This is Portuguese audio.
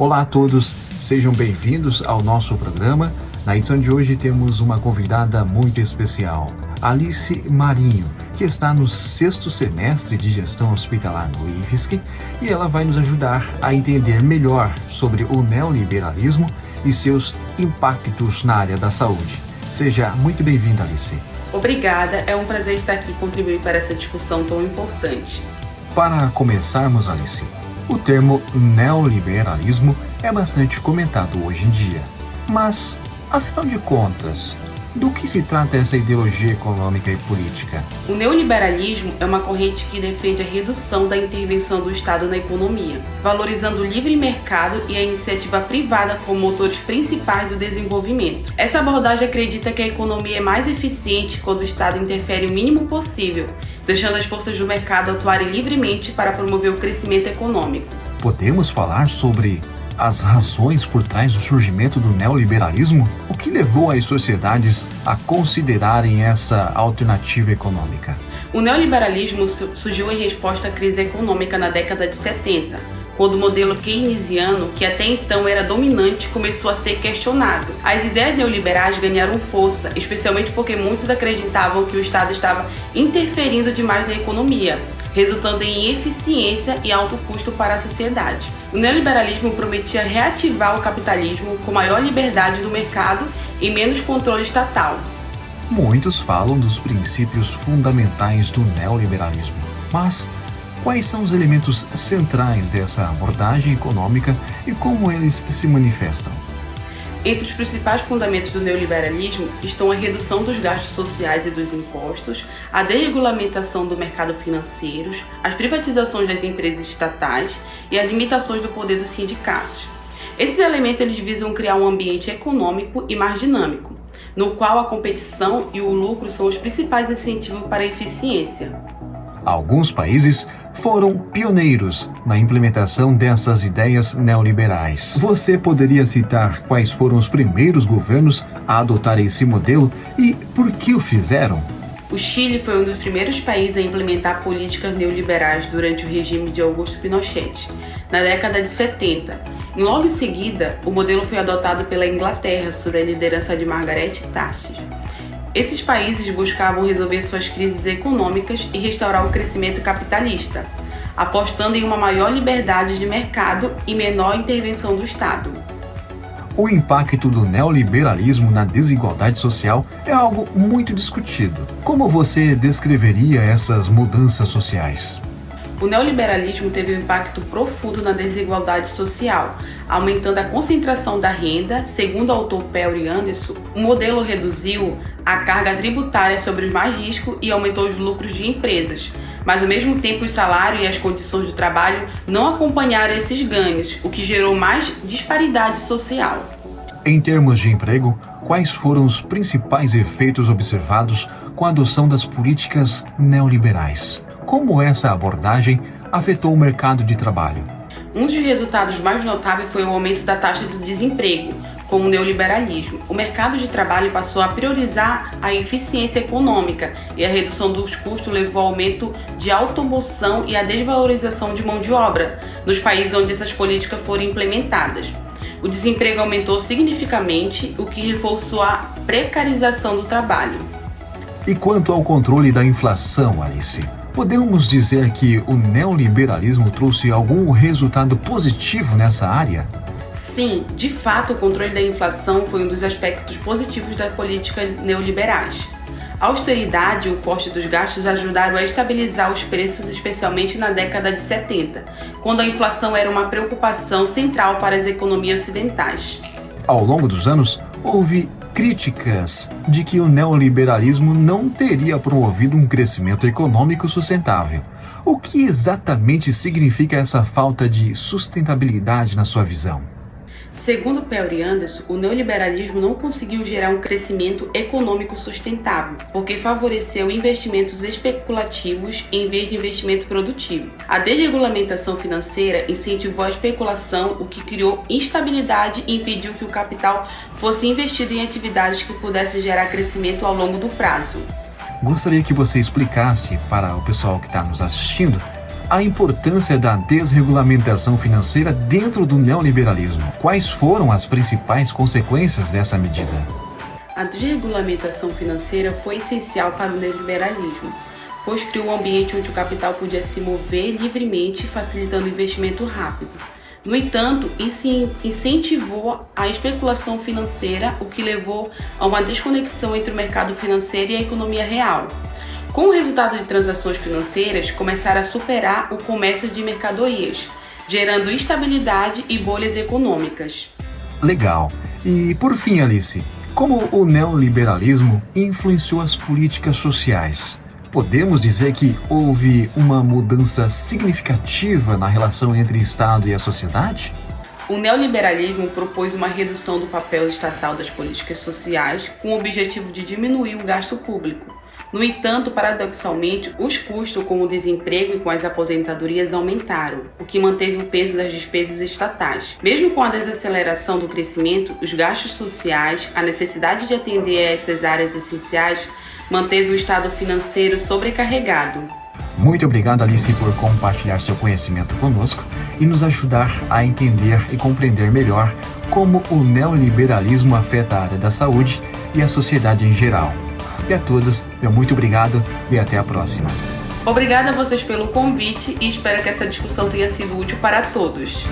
Olá a todos, sejam bem-vindos ao nosso programa. Na edição de hoje temos uma convidada muito especial, Alice Marinho, que está no 6º semestre de Gestão Hospitalar no IFSC, e ela vai nos ajudar a entender melhor sobre o neoliberalismo e seus impactos na área da saúde. Seja muito bem-vinda, Alice. Obrigada, é um prazer estar aqui contribuindo para essa discussão tão importante. Para começarmos, Alice, o termo neoliberalismo é bastante comentado hoje em dia. Mas, afinal de contas, do que se trata essa ideologia econômica e política? O neoliberalismo é uma corrente que defende a redução da intervenção do Estado na economia, valorizando o livre mercado e a iniciativa privada como motores principais do desenvolvimento. Essa abordagem acredita que a economia é mais eficiente quando o Estado interfere o mínimo possível, deixando as forças do mercado atuarem livremente para promover o crescimento econômico. Podemos falar sobre as razões por trás do surgimento do neoliberalismo? O que levou as sociedades a considerarem essa alternativa econômica? O neoliberalismo surgiu em resposta à crise econômica na década de 70, quando o modelo keynesiano, que até então era dominante, começou a ser questionado. As ideias neoliberais ganharam força, especialmente porque muitos acreditavam que o Estado estava interferindo demais na economia, resultando em ineficiência e alto custo para a sociedade. O neoliberalismo prometia reativar o capitalismo com maior liberdade do mercado e menos controle estatal. Muitos falam dos princípios fundamentais do neoliberalismo, mas quais são os elementos centrais dessa abordagem econômica e como eles se manifestam? Entre os principais fundamentos do neoliberalismo estão a redução dos gastos sociais e dos impostos, a desregulamentação do mercado financeiro, as privatizações das empresas estatais e as limitações do poder dos sindicatos. Esses elementos eles visam criar um ambiente econômico e mais dinâmico, no qual a competição e o lucro são os principais incentivos para a eficiência. Alguns países foram pioneiros na implementação dessas ideias neoliberais. Você poderia citar quais foram os primeiros governos a adotar esse modelo e por que o fizeram? O Chile foi um dos primeiros países a implementar políticas neoliberais durante o regime de Augusto Pinochet, na década de 70. E logo em seguida, o modelo foi adotado pela Inglaterra sob a liderança de Margaret Thatcher. Esses países buscavam resolver suas crises econômicas e restaurar o crescimento capitalista, apostando em uma maior liberdade de mercado e menor intervenção do Estado. O impacto do neoliberalismo na desigualdade social é algo muito discutido. Como você descreveria essas mudanças sociais? O neoliberalismo teve um impacto profundo na desigualdade social, aumentando a concentração da renda. Segundo o autor Perry Anderson, o modelo reduziu a carga tributária sobre os mais ricos e aumentou os lucros de empresas, mas ao mesmo tempo o salário e as condições de trabalho não acompanharam esses ganhos, o que gerou mais disparidade social. Em termos de emprego, quais foram os principais efeitos observados com a adoção das políticas neoliberais? Como essa abordagem afetou o mercado de trabalho? Um dos resultados mais notáveis foi o aumento da taxa de desemprego. Com o neoliberalismo, o mercado de trabalho passou a priorizar a eficiência econômica e a redução dos custos levou ao aumento de automoção e a desvalorização de mão de obra nos países onde essas políticas foram implementadas. O desemprego aumentou significativamente, o que reforçou a precarização do trabalho. E quanto ao controle da inflação, Alice? Podemos dizer que o neoliberalismo trouxe algum resultado positivo nessa área? Sim, de fato, o controle da inflação foi um dos aspectos positivos das políticas neoliberais. A austeridade e o corte dos gastos ajudaram a estabilizar os preços, especialmente na década de 70, quando a inflação era uma preocupação central para as economias ocidentais. Ao longo dos anos, houve críticas de que o neoliberalismo não teria promovido um crescimento econômico sustentável. O que exatamente significa essa falta de sustentabilidade na sua visão? Segundo Perry Anderson, o neoliberalismo não conseguiu gerar um crescimento econômico sustentável, porque favoreceu investimentos especulativos em vez de investimento produtivo. A desregulamentação financeira incentivou a especulação, o que criou instabilidade e impediu que o capital fosse investido em atividades que pudessem gerar crescimento ao longo do prazo. Gostaria que você explicasse para o pessoal que está nos assistindo a importância da desregulamentação financeira dentro do neoliberalismo. Quais foram as principais consequências dessa medida? A desregulamentação financeira foi essencial para o neoliberalismo, pois criou um ambiente onde o capital podia se mover livremente, facilitando o investimento rápido. No entanto, isso incentivou a especulação financeira, o que levou a uma desconexão entre o mercado financeiro e a economia real. Com o resultado de transações financeiras, começaram a superar o comércio de mercadorias, gerando instabilidade e bolhas econômicas. Legal. E por fim, Alice, como o neoliberalismo influenciou as políticas sociais? Podemos dizer que houve uma mudança significativa na relação entre Estado e a sociedade? O neoliberalismo propôs uma redução do papel estatal das políticas sociais com o objetivo de diminuir o gasto público. No entanto, paradoxalmente, os custos com o desemprego e com as aposentadorias aumentaram, o que manteve o peso das despesas estatais. Mesmo com a desaceleração do crescimento, os gastos sociais, a necessidade de atender a essas áreas essenciais, manteve o estado financeiro sobrecarregado. Muito obrigado, Alice, por compartilhar seu conhecimento conosco e nos ajudar a entender e compreender melhor como o neoliberalismo afeta a área da saúde e a sociedade em geral. E a todos, meu muito obrigado e até a próxima. Obrigada a vocês pelo convite e espero que essa discussão tenha sido útil para todos.